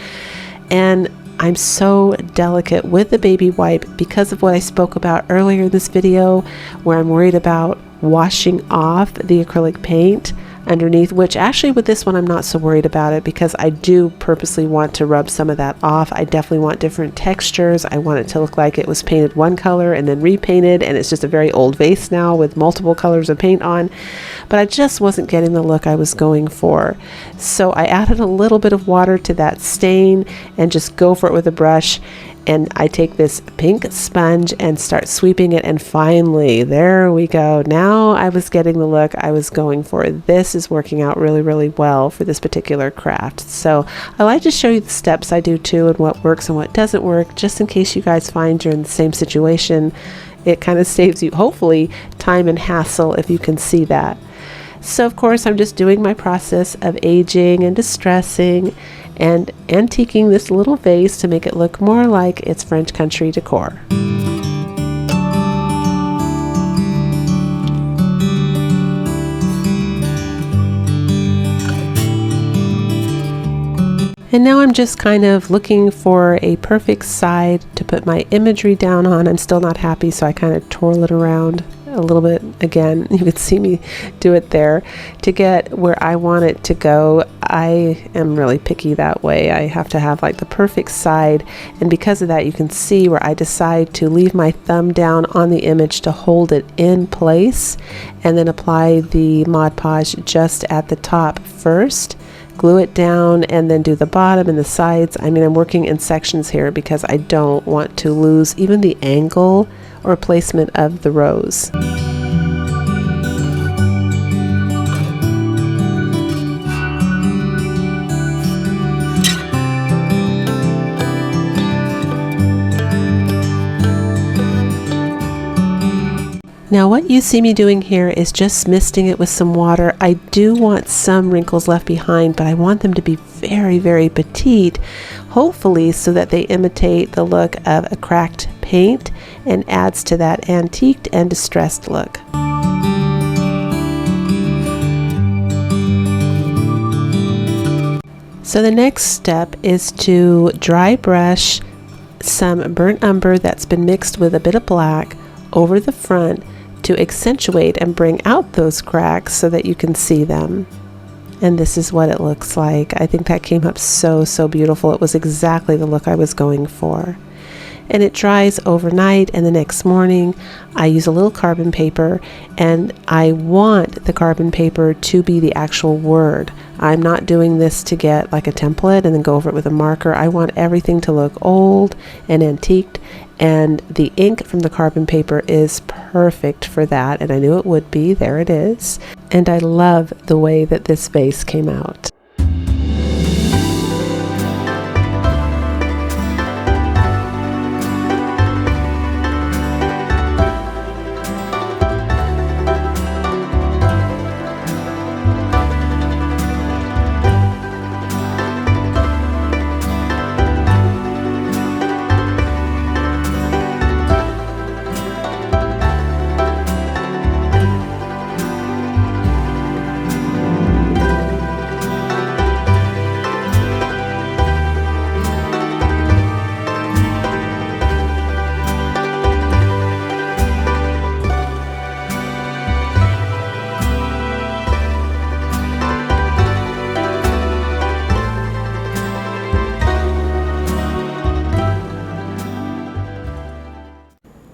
And I'm so delicate with the baby wipe because of what I spoke about earlier in this video, where I'm worried about washing off the acrylic paint underneath, which actually with this one I'm not so worried about it, because I do purposely want to rub some of that off. I definitely want different textures. I want it to look like it was painted one color and then repainted, and it's just a very old vase now with multiple colors of paint on. But I just wasn't getting the look I was going for. So I added a little bit of water to that stain and just go for it with a brush. And I take this pink sponge and start sweeping it, and finally, there we go. Now I was getting the look I was going for. This is working out really, really well for this particular craft. So I like to show you the steps I do too, and what works and what doesn't work, just in case you guys find you're in the same situation. It kind of saves you, hopefully, time and hassle if you can see that. So of course, I'm just doing my process of aging and distressing and antiquing this little vase to make it look more like it's French country decor. And now I'm just kind of looking for a perfect side to put my imagery down on. I'm still not happy, so I kind of twirl it around a little bit again. You can see me do it there to get where I want it to go. I am really picky that way. I have to have like the perfect side, and because of that you can see where I decide to leave my thumb down on the image to hold it in place, and then apply the Mod Podge just at the top first, glue it down, and then do the bottom and the sides. I mean, I'm working in sections here because I don't want to lose even the angle or placement of the rows. Now what you see me doing here is just misting it with some water. I do want some wrinkles left behind, but I want them to be very, very petite, hopefully so that they imitate the look of a cracked paint and adds to that antiqued and distressed look. So the next step is to dry brush some burnt umber that's been mixed with a bit of black over the front to accentuate and bring out those cracks so that you can see them. And this is what it looks like. I think that came up so beautiful. It was exactly the look I was going for. And it dries overnight, and the next morning I use a little carbon paper, and I want the carbon paper to be the actual word. I'm not doing this to get like a template and then go over it with a marker. I want everything to look old and antiqued, and the ink from the carbon paper is perfect for that, and I knew it would be. There it is. And I love the way that this vase came out.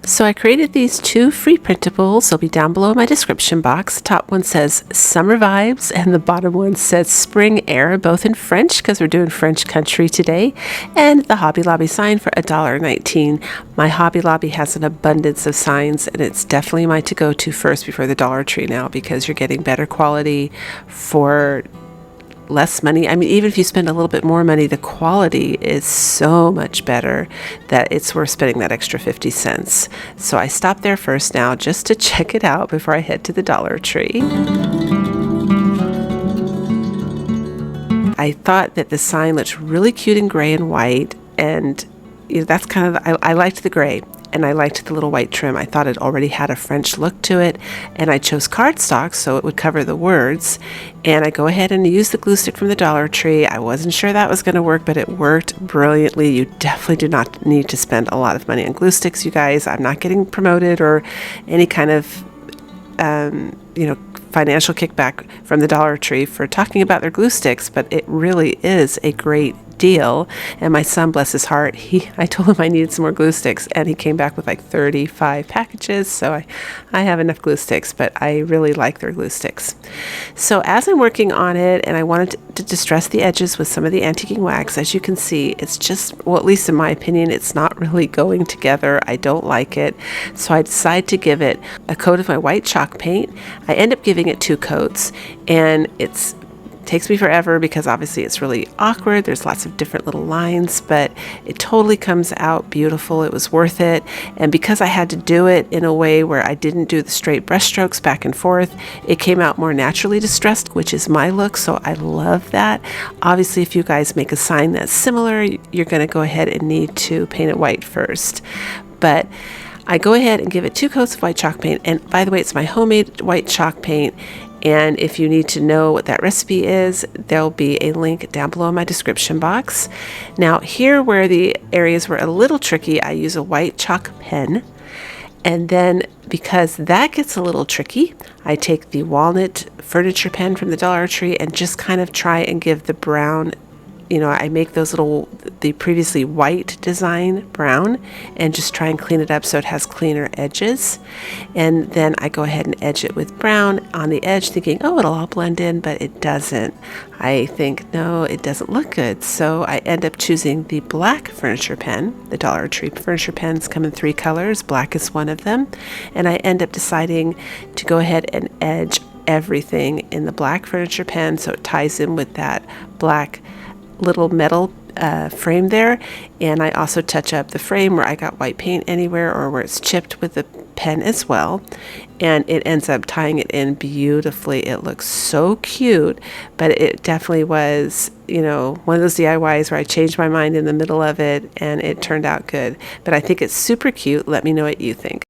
So I created these two free printables. They'll be down below in my description box. The top one says Summer Vibes, and the bottom one says Spring Air, both in French because we're doing French country today. And the Hobby Lobby sign for $1.19. My Hobby Lobby has an abundance of signs, and it's definitely my to-go-to first before the Dollar Tree now, because you're getting better quality for less money. I mean, even if you spend a little bit more money, the quality is so much better that it's worth spending that extra 50 cents. So I stopped there first now just to check it out before I head to the Dollar Tree. I thought that the sign looked really cute in gray and white, and you know, that's kind of, I liked the gray. And I liked the little white trim. I thought it already had a French look to it, and I chose cardstock so it would cover the words. And I go ahead and use the glue stick from the Dollar Tree. I wasn't sure that was going to work, but it worked brilliantly. You definitely do not need to spend a lot of money on glue sticks, you guys. I'm not getting promoted or any kind of financial kickback from the Dollar Tree for talking about their glue sticks, but it really is a great deal. And my son, bless his heart, I told him I needed some more glue sticks, and he came back with like 35 packages, so I have enough glue sticks, but I really like their glue sticks. So as I'm working on it, and I wanted to distress the edges with some of the antiquing wax, as you can see, it's just, well, at least in my opinion, it's not really going together. I don't like it, so I decided to give it a coat of my white chalk paint. I end up giving it 2 coats, and it takes me forever because obviously it's really awkward. There's lots of different little lines, but it totally comes out beautiful. It was worth it. And because I had to do it in a way where I didn't do the straight brush strokes back and forth, it came out more naturally distressed, which is my look, so I love that. Obviously, if you guys make a sign that's similar, you're going to go ahead and need to paint it white first. But I go ahead and give it 2 coats of white chalk paint, and by the way, it's my homemade white chalk paint. And if you need to know what that recipe is, there'll be a link down below in my description box. Now here where the areas were a little tricky, I use a white chalk pen, And then, because that gets a little tricky, I take the walnut furniture pen from the Dollar Tree and just kind of try and give the brown, I make the previously white design brown and just try and clean it up so it has cleaner edges. And then I go ahead and edge it with brown on the edge, thinking, oh, it'll all blend in, but it doesn't. I think, no, it doesn't look good. So I end up choosing the black furniture pen. The Dollar Tree furniture pens come in 3 colors. Black is one of them. And I end up deciding to go ahead and edge everything in the black furniture pen so it ties in with that black little metal frame there. And I also touch up the frame where I got white paint anywhere or where it's chipped with the pen as well, and it ends up tying it in beautifully. It looks so cute, but it definitely was one of those DIYs where I changed my mind in the middle of it and it turned out good. But I think it's super cute. Let me know what you think.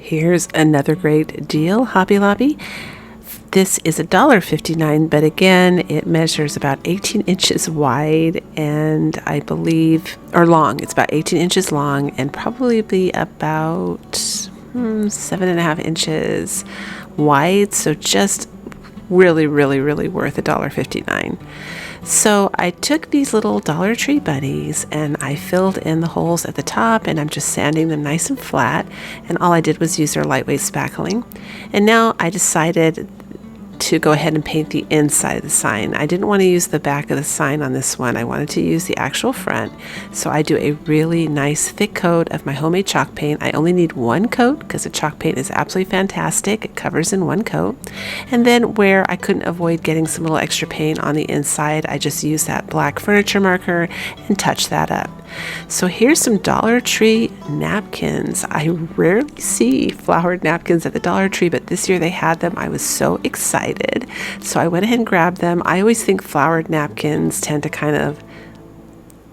Here's another great deal, Hobby Lobby. This is $1.59, but again, it measures about 18 inches wide and I believe, or long. It's about 18 inches long and probably about 7.5 inches wide. So just really, really, really worth $1.59. So I took these little Dollar Tree bunnies and I filled in the holes at the top, and I'm just sanding them nice and flat, and all I did was use their lightweight spackling. And now I decided to go ahead and paint the inside of the sign. I didn't want to use the back of the sign on this one. I wanted to use the actual front. So I do a really nice thick coat of my homemade chalk paint. I only need 1 coat because the chalk paint is absolutely fantastic. It covers in 1 coat. And then where I couldn't avoid getting some little extra paint on the inside, I just use that black furniture marker and touch that up. So here's some Dollar Tree napkins. I rarely see flowered napkins at the Dollar Tree, but this year they had them. I was so excited. So I went ahead and grabbed them. I always think flowered napkins tend to kind of,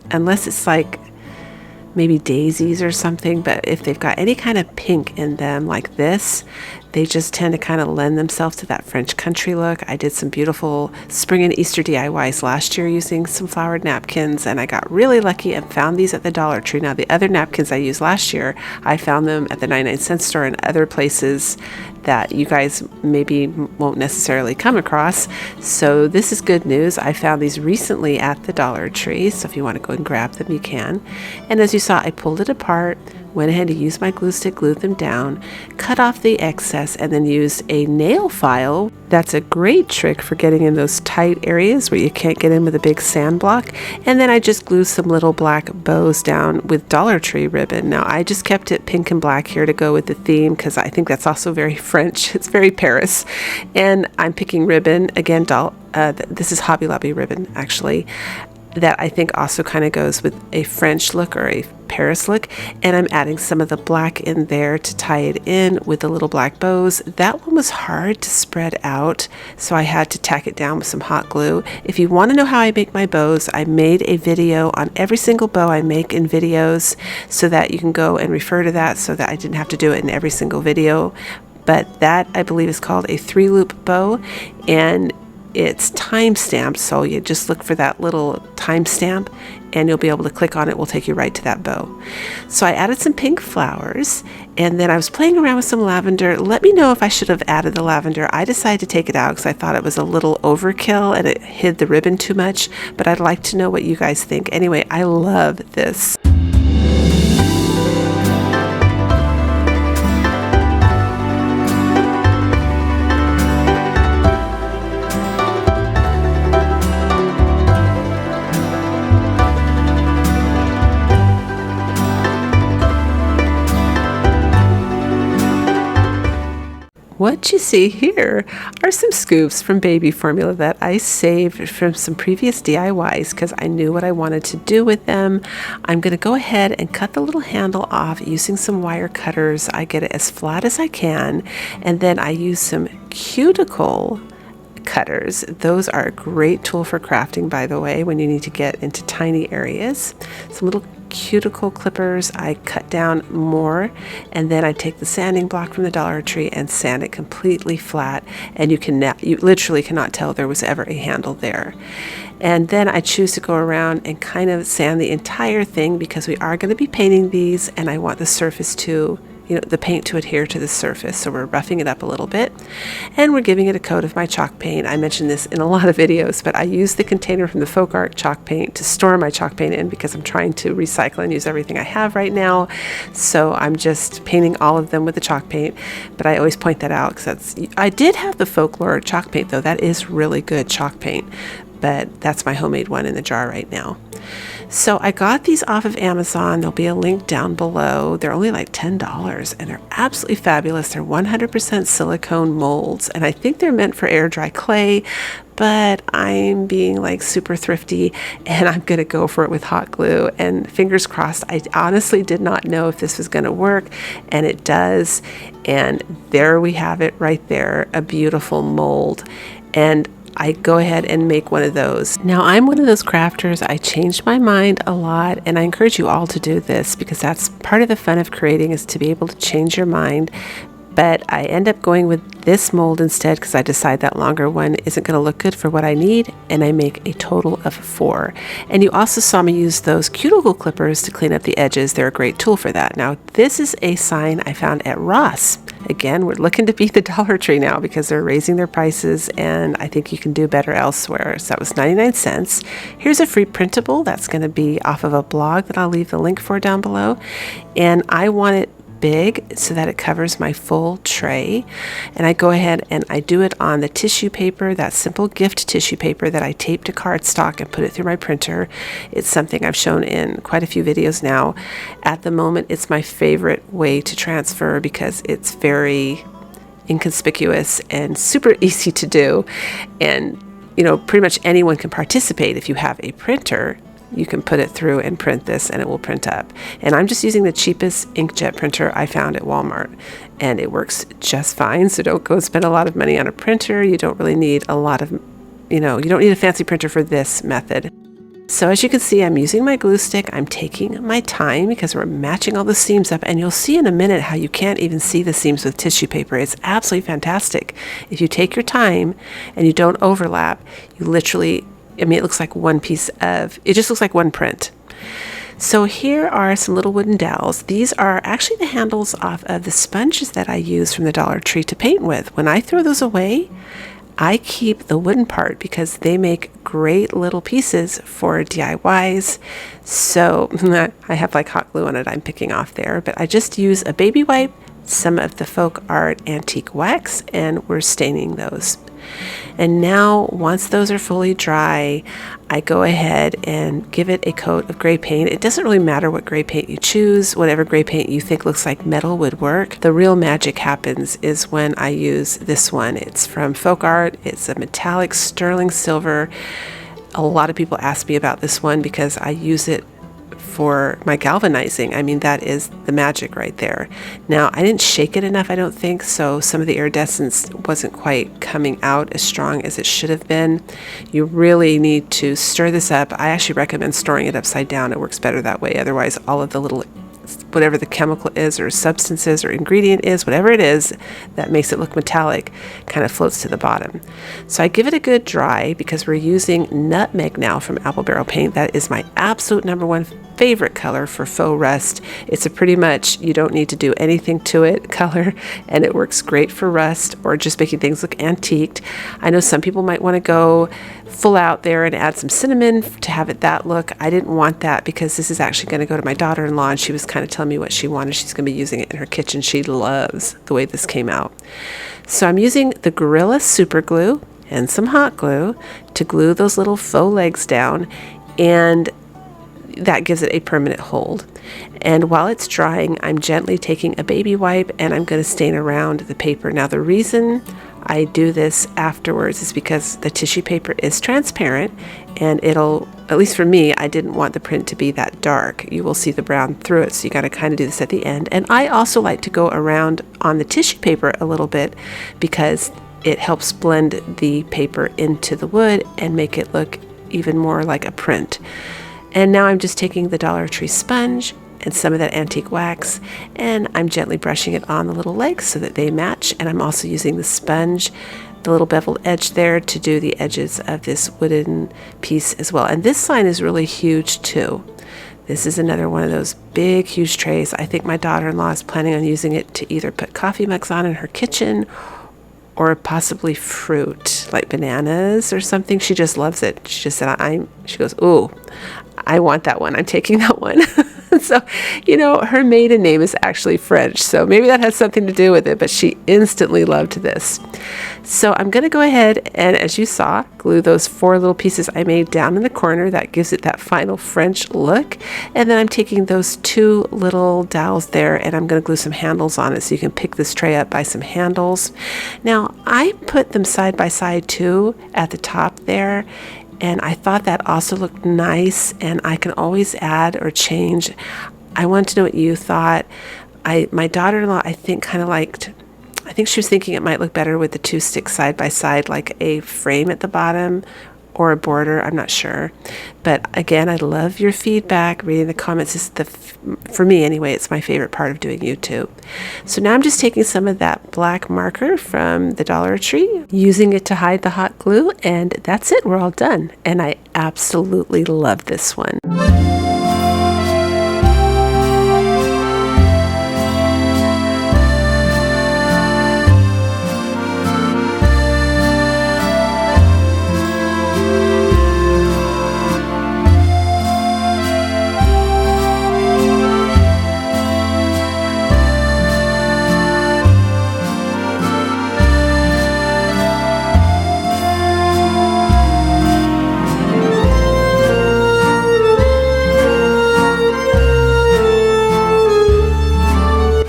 unless it's like maybe daisies or something, but if they've got any kind of pink in them like this, they just tend to kind of lend themselves to that French country look. I did some beautiful spring and Easter DIYs last year using some flowered napkins, and I got really lucky and found these at the Dollar Tree. Now, the other napkins I used last year, I found them at the 99-cent store and other places that you guys maybe won't necessarily come across. So this is good news. I found these recently at the Dollar Tree, so if you want to go and grab them, you can. And as you saw, I pulled it apart, went ahead to use my glue stick, glued them down, cut off the excess, and then used a nail file. That's a great trick for getting in those tight areas where you can't get in with a big sand block. And then I just glued some little black bows down with Dollar Tree ribbon. Now I just kept it pink and black here to go with the theme because I think that's also very French. It's very Paris. And I'm picking ribbon, again, this is Hobby Lobby ribbon actually, that I think also kind of goes with a French look or a Paris look, and I'm adding some of the black in there to tie it in with the little black bows. That one was hard to spread out, so I had to tack it down with some hot glue. If you want to know how I make my bows, I made a video on every single bow I make in videos so that you can go and refer to that so that I didn't have to do it in every single video. But that, I believe, is called a 3-loop bow, and it's time stamped, so you just look for that little timestamp and you'll be able to click on it. Will take you right to that bow. So I added some pink flowers, and then I was playing around with some lavender. Let me know if I should have added the lavender. I decided to take it out because I thought it was a little overkill and it hid the ribbon too much, but I'd like to know what you guys think. Anyway, I love this. What you see here are some scoops from baby formula that I saved from some previous DIYs because I knew what I wanted to do with them. I'm going to go ahead and cut the little handle off using some wire cutters. I get it as flat as I can, and then I use some cuticle cutters. Those are a great tool for crafting, by the way, when you need to get into tiny areas. Some little cuticle clippers, I cut down more, and then I take the sanding block from the Dollar Tree and sand it completely flat, and you literally cannot tell there was ever a handle there. And then I choose to go around and kind of sand the entire thing because we are going to be painting these, and I want the surface to, the paint to adhere to the surface. So we're roughing it up a little bit, and we're giving it a coat of my chalk paint. I mentioned this in a lot of videos, but I use the container from the Folk Art chalk paint to store my chalk paint in because I'm trying to recycle and use everything I have right now. So I'm just painting all of them with the chalk paint, but I always point that out because I did have the Folklore chalk paint though. That is really good chalk paint, but that's my homemade one in the jar right now. So I got these off of Amazon. There'll be a link down below. They're only like $10 and they're absolutely fabulous. They're 100% silicone molds, and I think they're meant for air dry clay, but I'm being like super thrifty and I'm gonna go for it with hot glue, and fingers crossed. I honestly did not know if this was gonna work, and it does. And there we have it right there, a beautiful mold. And I go ahead and make one of those. Now, I'm one of those crafters. I change my mind a lot, and I encourage you all to do this because that's part of the fun of creating, is to be able to change your mind. But I end up going with this mold instead because I decide that longer one isn't going to look good for what I need, and I make a total of 4. And you also saw me use those cuticle clippers to clean up the edges. They're a great tool for that. Now, this is a sign I found at Ross. Again, we're looking to beat the Dollar Tree now because they're raising their prices, and I think you can do better elsewhere. So that was 99 cents. Here's a free printable that's going to be off of a blog that I'll leave the link for down below. And I want it big so that it covers my full tray, and I go ahead and I do it on the tissue paper, that simple gift tissue paper that I tape to cardstock and put it through my printer. It's something I've shown in quite a few videos now. At the moment, it's my favorite way to transfer because it's very inconspicuous and super easy to do, and pretty much anyone can participate. If you have a printer, you can put it through and print this and it will print up. And I'm just using the cheapest inkjet printer I found at Walmart, and it works just fine. So don't go spend a lot of money on a printer. You don't really need a lot of, you don't need a fancy printer for this method. So as you can see, I'm using my glue stick. I'm taking my time because we're matching all the seams up, and you'll see in a minute how you can't even see the seams with tissue paper. It's absolutely fantastic. If you take your time and you don't overlap, you literally, it looks like it just looks like one print. So here are some little wooden dowels. These are actually the handles off of the sponges that I use from the Dollar Tree to paint with. When I throw those away, I keep the wooden part because they make great little pieces for DIYs. So I have like hot glue on it I'm picking off there, but I just use a baby wipe, some of the Folk Art antique wax, and we're staining those. And now, once those are fully dry, I go ahead and give it a coat of gray paint. It doesn't really matter what gray paint you choose. Whatever gray paint you think looks like metal would work. The real magic happens is when I use this one. It's from Folk Art. It's a metallic sterling silver. A lot of people ask me about this one because I use it for my galvanizing. That is the magic right there. Now, I didn't shake it enough, I don't think, so some of the iridescence wasn't quite coming out as strong as it should have been. You really need to stir this up. I actually recommend storing it upside down. It works better that way. Otherwise, all of the little, whatever the chemical is or substance is or ingredient is, whatever it is that makes it look metallic, kind of floats to the bottom. So I give it a good dry because we're using nutmeg now from Apple Barrel Paint. That is my absolute #1 favorite color for faux rust. It's a pretty much, you don't need to do anything to it color, and it works great for rust or just making things look antiqued. I know some people might want to go full out there and add some cinnamon to have it that look. I didn't want that because this is actually going to go to my daughter-in-law, and she was kind of telling me what she wanted. She's going to be using it in her kitchen. She loves the way this came out. So I'm using the Gorilla Super Glue and some hot glue to glue those little faux legs down, and that gives it a permanent hold. And while it's drying, I'm gently taking a baby wipe and I'm going to stain around the paper. Now, the reason I do this afterwards is because the tissue paper is transparent, and it'll, at least for me, I didn't want the print to be that dark. You will see the brown through it, so you got to kind of do this at the end. And I also like to go around on the tissue paper a little bit because it helps blend the paper into the wood and make it look even more like a print. And now I'm just taking the Dollar Tree sponge and some of that antique wax, and I'm gently brushing it on the little legs so that they match. And I'm also using the sponge, the little beveled edge there, to do the edges of this wooden piece as well. And this sign is really huge too. This is another one of those big, huge trays. I think my daughter-in-law is planning on using it to either put coffee mugs on in her kitchen or possibly fruit, like bananas or something. She just loves it. She just said, she goes, "Ooh, I want that one. I'm taking that one." So, you know, her maiden name is actually French, so maybe that has something to do with it, but she instantly loved this. So I'm going to go ahead and, as you saw, glue those 4 little pieces I made down in the corner. That gives it that final French look. And then I'm taking those 2 little dowels there, and I'm going to glue some handles on it so you can pick this tray up by some handles. Now, I put them side by side too at the top there, and I thought that also looked nice, and I can always add or change. I want to know what you thought. My daughter-in-law, I think, I think she was thinking it might look better with the 2 sticks side by side, like a frame at the bottom or a border. I'm not sure. But again, I love your feedback. Reading the comments is for me anyway, it's my favorite part of doing YouTube. So now I'm just taking some of that black marker from the Dollar Tree, using it to hide the hot glue, and that's it. We're all done. And I absolutely love this one.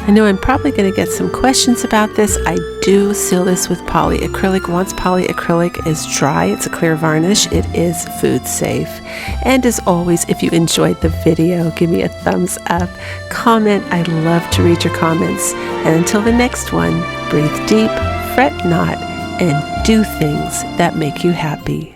I know I'm probably going to get some questions about this. I do seal this with polyacrylic. Once polyacrylic is dry, it's a clear varnish, it is food safe. And as always, if you enjoyed the video, give me a thumbs up, comment. I love to read your comments. And until the next one, breathe deep, fret not, and do things that make you happy.